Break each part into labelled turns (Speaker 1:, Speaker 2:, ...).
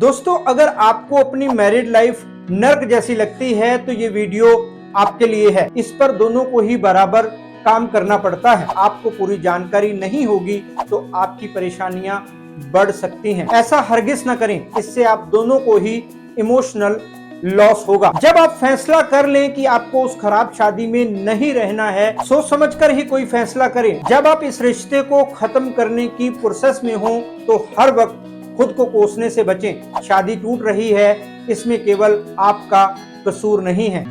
Speaker 1: दोस्तों, अगर आपको अपनी मैरिड लाइफ नर्क जैसी लगती है तो ये वीडियो आपके लिए है। इस पर दोनों को ही बराबर काम करना पड़ता है। आपको पूरी जानकारी नहीं होगी तो आपकी परेशानियां बढ़ सकती हैं। ऐसा हरगिज ना करें, इससे आप दोनों को ही इमोशनल लॉस होगा। जब आप फैसला कर लें कि आपको उस खराब शादी में नहीं रहना है, सोच समझकर ही कोई फैसला करें। जब आप इस रिश्ते को खत्म करने की प्रोसेस में हो तो हर वक्त खुद को कोसने से बचें। शादी टूट रही है, इसमें केवल आपका कसूर नहीं है।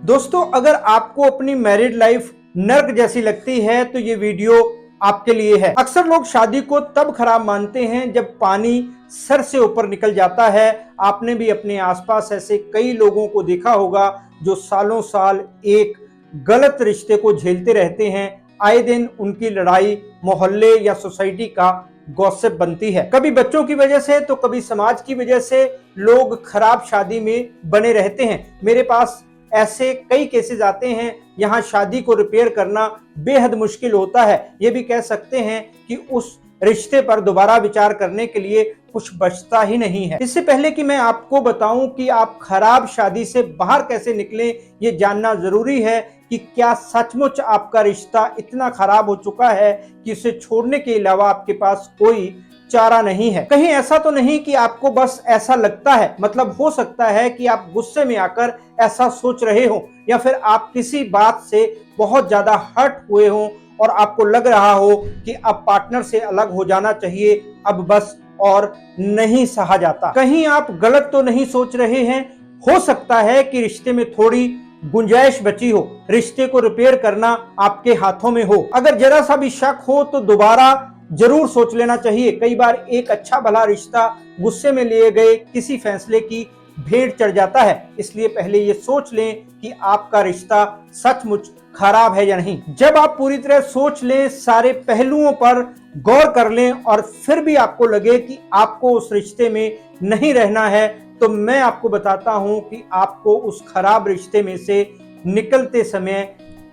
Speaker 1: दोस्तों, अगर आपको अपनी मैरिड लाइफ नर्क जैसी लगती है तो ये वीडियो आपके लिए है। अक्सर लोग शादी को तब खराब मानते हैं जब पानी सर से ऊपर निकल जाता है। आपने भी अपने आसपास ऐसे कई लोगों को देखा होगा जो सालों साल एक गलत रिश्ते को झेलते रहते हैं। आए दिन उनकी लड़ाई मोहल्ले या सोसाइटी का गॉसिप बनती है। कभी बच्चों की वजह से तो कभी समाज की वजह से लोग खराब शादी में बने रहते हैं। मेरे पास ऐसे कई केसेस आते हैं, यहाँ शादी को रिपेयर करना बेहद मुश्किल होता है। ये भी कह सकते हैं कि उस रिश्ते पर दोबारा विचार करने के लिए कुछ बचता ही नहीं है। इससे पहले कि मैं आपको बताऊं कि आप खराब शादी से बाहर कैसे निकलें, ये जानना जरूरी है कि क्या सचमुच आपका रिश्ता इतना खराब हो चुका है कि उसे छोड़ने के अलावा आपके पास कोई चारा नहीं है। कहीं ऐसा तो नहीं कि आपको बस ऐसा लगता है, मतलब हो सकता है कि आप गुस्से में आकर ऐसा सोच रहे हो, या फिर आप किसी बात से बहुत ज्यादा हर्ट हुए हो और आपको लग रहा हो कि अब पार्टनर से अलग हो जाना चाहिए, अब बस और नहीं सहा जाता। कहीं आप गलत तो नहीं सोच रहे हैं। हो सकता है कि रिश्ते में थोड़ी गुंजाइश बची हो, रिश्ते को रिपेयर करना आपके हाथों में हो। अगर जरा सा भी शक हो तो दोबारा जरूर सोच लेना चाहिए। कई बार एक अच्छा भला रिश्ता गुस्से में लिए गए किसी फैसले की भेंट चढ़ जाता है। इसलिए पहले ये सोच लें कि आपका रिश्ता सचमुच खराब है या नहीं। जब आप पूरी तरह सोच लें, सारे पहलुओं पर गौर कर लें और फिर भी आपको लगे कि आपको उस रिश्ते में नहीं रहना है, तो मैं आपको बताता हूं कि आपको उस खराब रिश्ते में से निकलते समय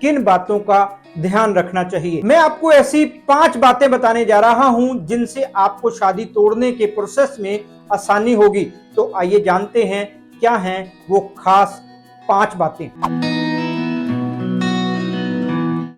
Speaker 1: किन बातों का ध्यान रखना चाहिए। मैं आपको ऐसी 5 बातें बताने जा रहा हूं जिनसे आपको शादी तोड़ने के प्रोसेस में आसानी होगी। तो आइए जानते हैं क्या हैं वो खास 5 बातें।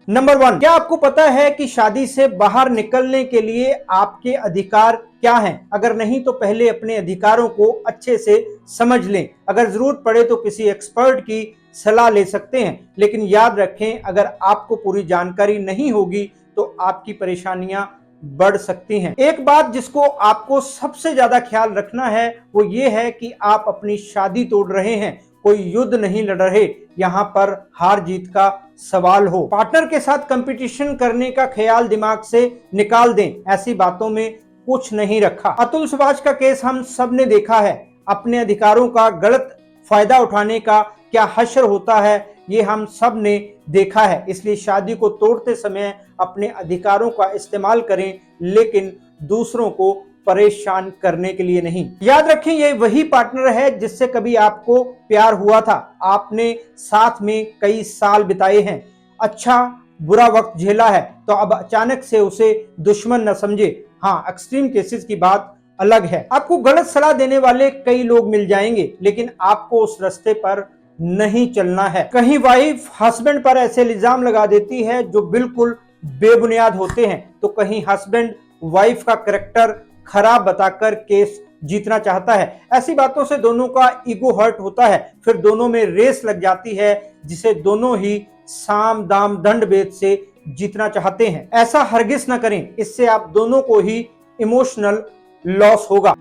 Speaker 1: नंबर 1, क्या आपको पता है कि शादी से बाहर निकलने के लिए आपके अधिकार क्या हैं? अगर नहीं तो पहले अपने अधिकारों को अच्छे से समझ लें। अगर जरूरत पड़े तो किसी एक्सपर्ट की सलाह ले सकते हैं, लेकिन याद रखें, अगर आपको पूरी जानकारी नहीं होगी तो आपकी परेशानियां बढ़ सकती हैं। एक बात जिसको आपको सबसे ज्यादा ख्याल रखना है वो ये है कि आप अपनी शादी तोड़ रहे हैं, कोई युद्ध नहीं लड़ रहे। यहाँ पर हार जीत का सवाल हो। पार्टनर के साथ कंपटीशन करने का ख्याल दिमाग से निकाल दें, ऐसी बातों में कुछ नहीं रखा। अतुल सुभाष का केस हम सब ने देखा है। अपने अधिकारों का गलत फायदा उठाने का क्या हश्र होता है, ये हम सब ने देखा है। इसलिए शादी को तोड़ते समय अपने अधिकारों का इस्तेमाल करें, लेकिन दूसरों को परेशान करने के लिए नहीं। याद रखें, ये वही पार्टनर है जिससे कभी आपको प्यार हुआ था। आपने साथ में कई साल बिताए हैं, अच्छा बुरा वक्त झेला है, तो अब अचानक से उसे दुश्मन न समझे। हाँ, एक्सट्रीम केसेस की बात अलग है। आपको गलत सलाह देने वाले कई लोग मिल जाएंगे, लेकिन आपको उस रास्ते पर नहीं चलना है। कहीं वाइफ हस्बैंड पर ऐसे इल्जाम लगा देती है जो बिल्कुल बेबुनियाद होते हैं, तो कहीं हस्बैंड वाइफ का कैरेक्टर खराब बताकर केस जीतना चाहता है। ऐसी बातों से दोनों का ईगो हर्ट होता है, फिर दोनों में रेस लग जाती है जिसे दोनों ही साम दाम दंड भेद से जीतना चाहते हैं। ऐसा हरगिज ना करें, इससे आप दोनों को ही इमोशनल लॉस होगा।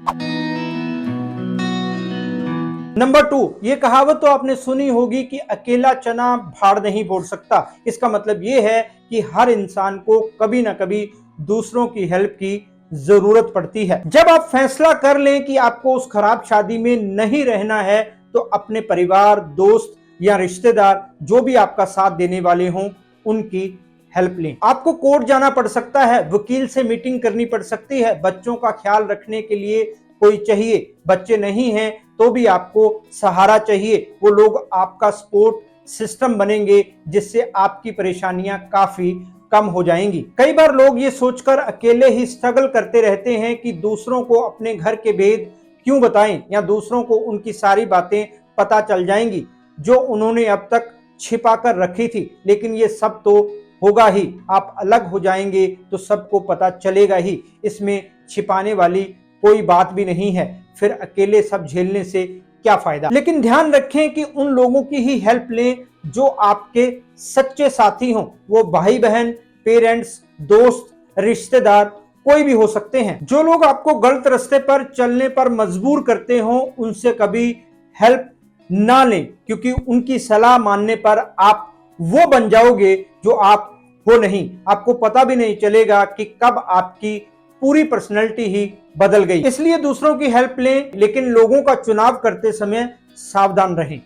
Speaker 1: नंबर 2, ये कहावत तो आपने सुनी होगी कि अकेला चना भाड़ नहीं फोड़ सकता। इसका मतलब ये है कि हर इंसान को कभी ना कभी दूसरों की हेल्प की जरूरत पड़ती है। जब आप फैसला कर लें कि आपको उस खराब शादी में नहीं रहना है, तो अपने परिवार, दोस्त या रिश्तेदार जो भी आपका साथ देने वाले हों, उनकी हेल्प लें। आपको कोर्ट जाना पड़ सकता है, वकील से मीटिंग करनी पड़ सकती है, बच्चों का ख्याल रखने के लिए कोई चाहिए। बच्चे नहीं हैं तो भी आपको सहारा चाहिए। वो लोग आपका सपोर्ट सिस्टम बनेंगे जिससे आपकी परेशानियां काफी कम हो जाएंगी। कई बार लोग ये सोचकर अकेले ही स्ट्रगल करते रहते हैं कि दूसरों को अपने घर के भेद क्यों बताएं या दूसरों को उनकी सारी बातें पता चल जाएंगी जो उन्होंने अब तक छिपा कर रखी थी। लेकिन ये सब तो होगा ही, आप अलग हो जाएंगे तो सबको पता चलेगा ही, इसमें छिपाने वाली कोई बात भी नहीं है। फिर अकेले सब झेलने से क्या फायदा। लेकिन ध्यान रखें कि उन लोगों की ही हेल्प लें जो आपके सच्चे साथी हों। वो भाई बहन, पेरेंट्स, दोस्त, रिश्तेदार कोई भी हो सकते हैं। जो लोग आपको गलत रास्ते पर चलने पर मजबूर करते हो उनसे कभी हेल्प ना लें, क्योंकि उनकी सलाह मानने पर आप वो बन जाओगे जो आप हो नहीं। आपको पता भी नहीं चलेगा कि कब आपकी पूरी पर्सनैलिटी ही बदल गई। इसलिए दूसरों की हेल्प लें, लेकिन लोगों का चुनाव करते समय सावधान रहें।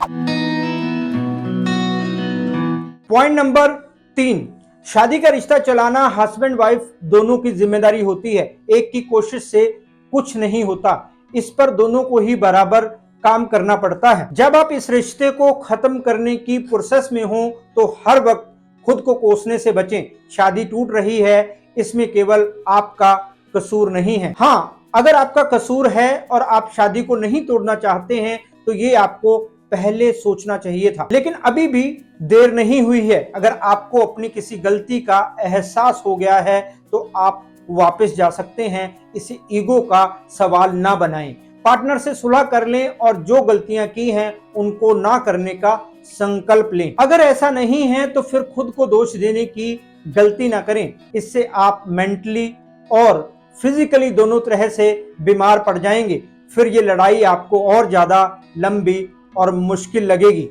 Speaker 1: पॉइंट नंबर 3, शादी का रिश्ता चलाना हस्बैंड वाइफ दोनों की जिम्मेदारी होती है। एक की कोशिश से कुछ नहीं होता, इस पर दोनों को ही बराबर काम करना पड़ता है। जब आप इस रिश्ते को खत्म करने की प्रोसेस में हो तो हर वक्त खुद को कोसने से बचें। शादी टूट रही है, इसमें केवल आपका कसूर नहीं है। हाँ, अगर आपका कसूर है और आप शादी को नहीं तोड़ना चाहते हैं तो ये आपको पहले सोचना चाहिए था। लेकिन अभी भी देर नहीं हुई है। अगर आपको अपनी किसी गलती का एहसास हो गया है तो आप वापस जा सकते हैं। इसे ईगो का सवाल ना बनाएं। पार्टनर से सुलह कर लें और जो गलतियां की हैं उनको ना करने का संकल्प लें। अगर ऐसा नहीं है तो फिर खुद को दोष देने की गलती ना करें। इससे आप मेंटली और फिजिकली दोनों तरह से बीमार पड़ जाएंगे। फिर ये लड़ाई आपको और ज्यादा लंबी और मुश्किल लगेगी।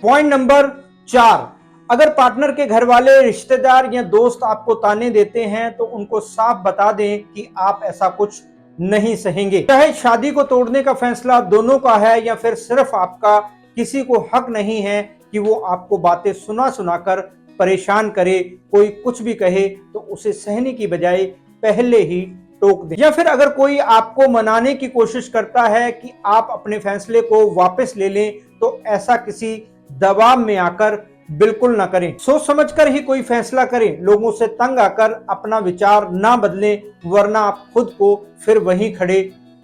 Speaker 1: पॉइंट नंबर 4, अगर पार्टनर के घर वाले, रिश्तेदार या दोस्त आपको ताने देते हैं तो उनको साफ बता दें कि आप ऐसा कुछ नहीं सहेंगे। चाहे शादी को तोड़ने का फैसला दोनों का है या फिर सिर्फ आपका, किसी को हक नहीं है कि वो आपको बातें सुना सुनाकर परेशान करे। कोई कुछ भी कहे तो उसे सहने की बजाय पहले ही टोक दे। या फिर अगर कोई आपको मनाने की कोशिश करता है कि आप अपने फैसले को वापस ले लें तो ऐसा किसी दबाव में आकर बिल्कुल ना करें। सोच समझकर ही कोई फैसला करें। लोगों से तंग आकर अपना विचार ना बदलें, वरना आप खुद को फिर वहीं खड़े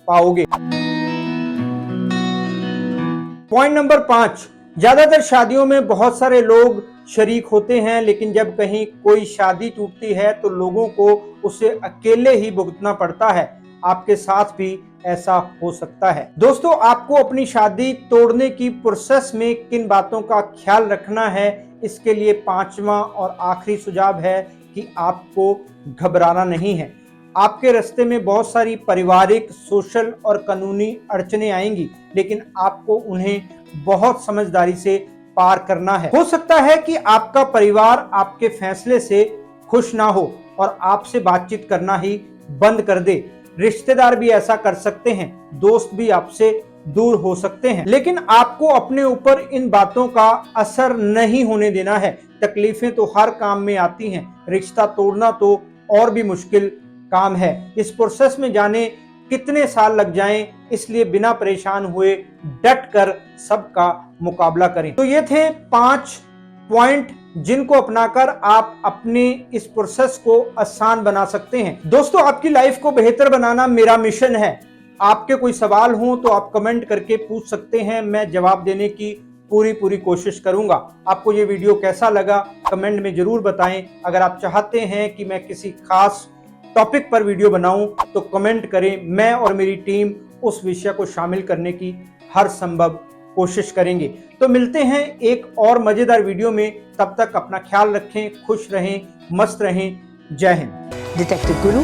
Speaker 1: पाओगे। पॉइंट नंबर 5, ज्यादातर शादियों में बहुत सारे लोग शरीक होते हैं, लेकिन जब कहीं कोई शादी टूटती है तो लोगों को उसे अकेले ही भुगतना पड़ता है। आपके साथ भी ऐसा हो सकता है। दोस्तों, आपको अपनी शादी तोड़ने की प्रोसेस में किन बातों का ख्याल रखना है, इसके लिए 5वां और आखिरी सुझाव है कि आपको घबराना नहीं है। आपके रास्ते में बहुत सारी पारिवारिक, सोशल और कानूनी अड़चनें आएंगी, लेकिन आपको उन्हें बहुत समझदारी से पार करना है। हो सकता है कि आपका परिवार आपके फैसले से खुश ना हो और आपसे बातचीत करना ही बंद कर दे। रिश्तेदार भी ऐसा कर सकते हैं, दोस्त भी आपसे दूर हो सकते हैं। लेकिन आपको अपने ऊपर इन बातों का असर नहीं होने देना है। तकलीफें तो हर काम में आती हैं, रिश्ता तोड़ना तो और भी मुश्किल काम है। इस प्रोसेस में जाने कितने साल लग जाएं, इसलिए बिना परेशान हुए डट कर सबका मुकाबला करें। तो ये थे 5 पॉइंट जिनको अपनाकर आप अपने इस प्रोसेस को आसान बना सकते हैं। दोस्तों, आपकी लाइफ को बेहतर बनाना मेरा मिशन है। आपके कोई सवाल हो तो आप कमेंट करके पूछ सकते हैं, मैं जवाब देने की पूरी कोशिश करूंगा। आपको ये वीडियो कैसा लगा कमेंट में जरूर बताएं। अगर आप चाहते हैं कि मैं किसी खास टॉपिक पर वीडियो बनाऊं तो कमेंट करें। मैं और मेरी टीम उस विषय को शामिल करने की हर संभव कोशिश करेंगे। तो मिलते हैं एक और मजेदार वीडियो में। तब तक अपना ख्याल रखें, खुश रहें, मस्त रहें। जय हिंद।
Speaker 2: डिटेक्टिव गुरु